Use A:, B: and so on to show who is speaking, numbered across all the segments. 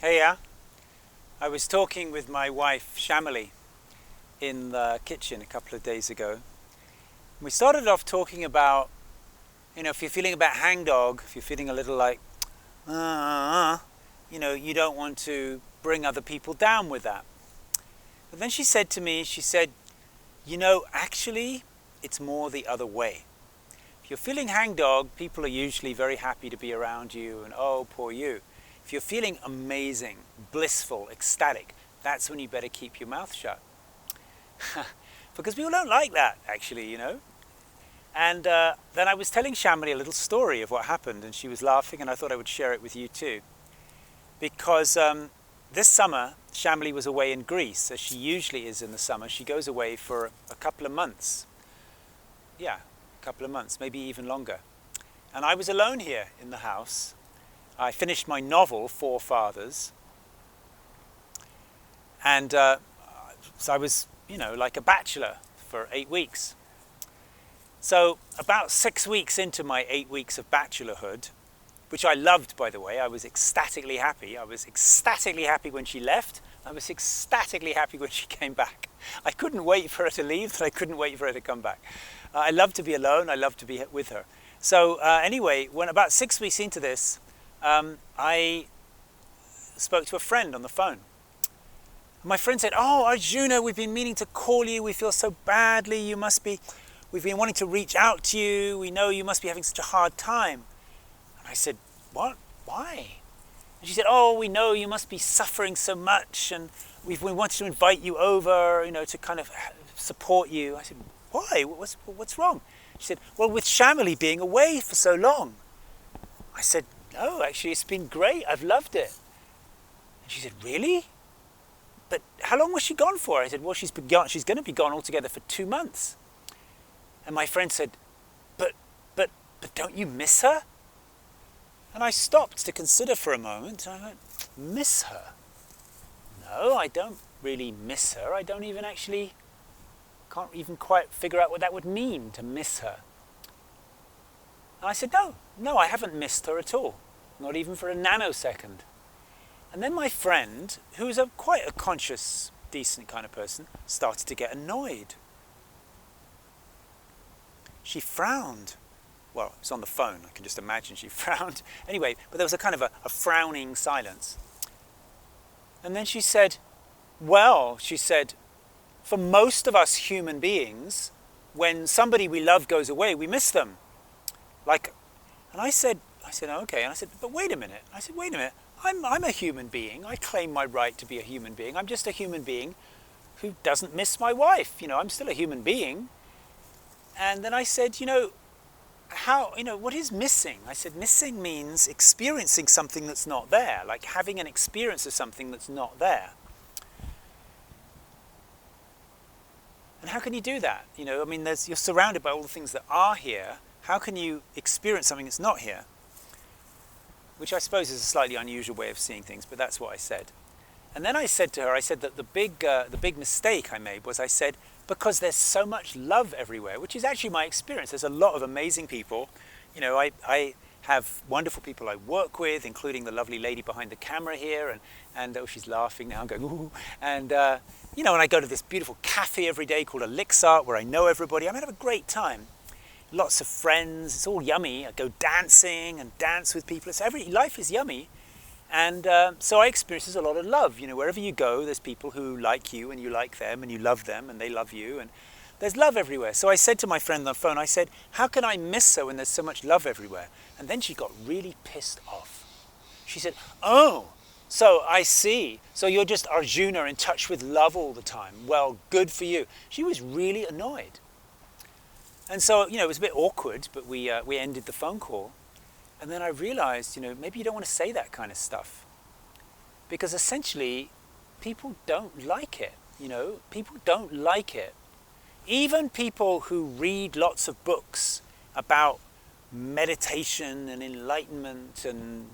A: Hey, yeah. I was talking with my wife, Chameli, in the kitchen a couple of days ago. We started off talking about, if you're feeling a bit hangdog, if you're feeling a little like, you don't want to bring other people down with that. But then she said to me, actually, it's more the other way. If you're feeling hangdog, people are usually very happy to be around you and, oh, poor you. If you're feeling amazing, blissful, ecstatic, that's when you better keep your mouth shut. Because people don't like that, actually. And then I was telling Chameli a little story of what happened, and she was laughing, and I thought I would share it with you too. Because this summer, Chameli was away in Greece, as she usually is in the summer. She goes away for a couple of months. Yeah, a couple of months, maybe even longer. And I was alone here in the house. I finished my novel, Four Fathers. And so I was, like a bachelor for 8 weeks. So about 6 weeks into my 8 weeks of bachelorhood, which I loved, by the way, I was ecstatically happy. I was ecstatically happy when she left. I was ecstatically happy when she came back. I couldn't wait for her to leave, but I couldn't wait for her to come back. I loved to be alone. I loved to be with her. So anyway, when about 6 weeks into this, I spoke to a friend on the phone. My friend said, "Oh, Arjuna, we've been meaning to call you. We feel so badly. We've been wanting to reach out to you. We know you must be having such a hard time." And I said, "What? Why?" And she said, "Oh, we know you must be suffering so much, and we wanted to invite you over, to kind of support you." I said, "Why? What's wrong?" She said, "Well, with Chameli being away for so long." I said, "No, actually, it's been great. I've loved it." And she said, "Really? But how long was she gone for?" I said, "Well, she's going to be gone altogether for 2 months." And my friend said, but don't you miss her?" And I stopped to consider for a moment. I went, "Miss her? No, I don't really miss her. I don't even can't even quite figure out what that would mean, to miss her." And I said, no, I haven't missed her at all. Not even for a nanosecond. And then my friend, who is quite a conscious, decent kind of person, started to get annoyed. She frowned. Well, it was on the phone. I can just imagine she frowned. Anyway, but there was a kind of a frowning silence. And then she said, "For most of us human beings, when somebody we love goes away, we miss them." And I said, "Okay." And I said, "But wait a minute." I'm a human being. I claim my right to be a human being. I'm just a human being who doesn't miss my wife. I'm still a human being. And then I said, what is missing? I said, missing means experiencing something that's not there, like having an experience of something that's not there. And how can you do that? You're surrounded by all the things that are here. How can you experience something that's not here? Which I suppose is a slightly unusual way of seeing things, but that's what I said. And then I said to her, that the big mistake I made was, I said, because there's so much love everywhere, which is actually my experience. There's a lot of amazing people. I have wonderful people I work with, including the lovely lady behind the camera here, and oh, she's laughing now. I'm going, ooh. And and I go to this beautiful cafe every day called Elixir, where I know everybody. I have a great time. Lots of friends. It's all yummy. I go dancing and dance with people. Life is yummy. And so I experience a lot of love. Wherever you go, there's people who like you, and you like them, and you love them, and they love you, and there's love everywhere. So I said to my friend on the phone, I said, "How can I miss her when there's so much love everywhere?" And then she got really pissed off. She said, "Oh, so I see. So you're just Arjuna, in touch with love all the time. Well, good for you." She was really annoyed. And so, it was a bit awkward, but we ended the phone call. And then I realized, maybe you don't want to say that kind of stuff. Because essentially, people don't like it. People don't like it. Even people who read lots of books about meditation and enlightenment and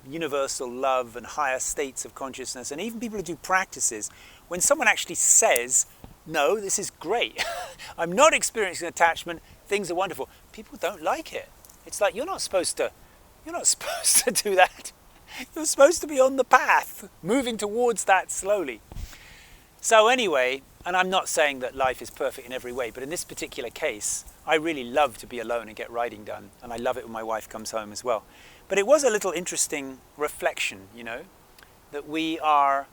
A: universal love and higher states of consciousness, and even people who do practices, when someone actually says, "No, this is great. I'm not experiencing attachment. Things are wonderful," people don't like it. It's like, you're not supposed to do that. You're supposed to be on the path, moving towards that slowly. So anyway, and I'm not saying that life is perfect in every way, but in this particular case, I really love to be alone and get writing done. And I love it when my wife comes home as well. But it was a little interesting reflection, you know, that we are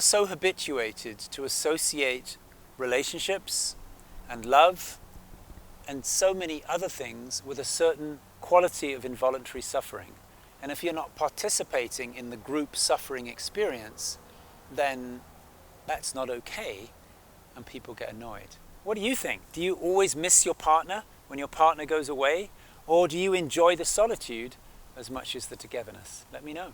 A: so habituated to associate relationships and love and so many other things with a certain quality of involuntary suffering. And if you're not participating in the group suffering experience, then that's not okay, and people get annoyed. What do you think? Do you always miss your partner when your partner goes away? Or do you enjoy the solitude as much as the togetherness? Let me know.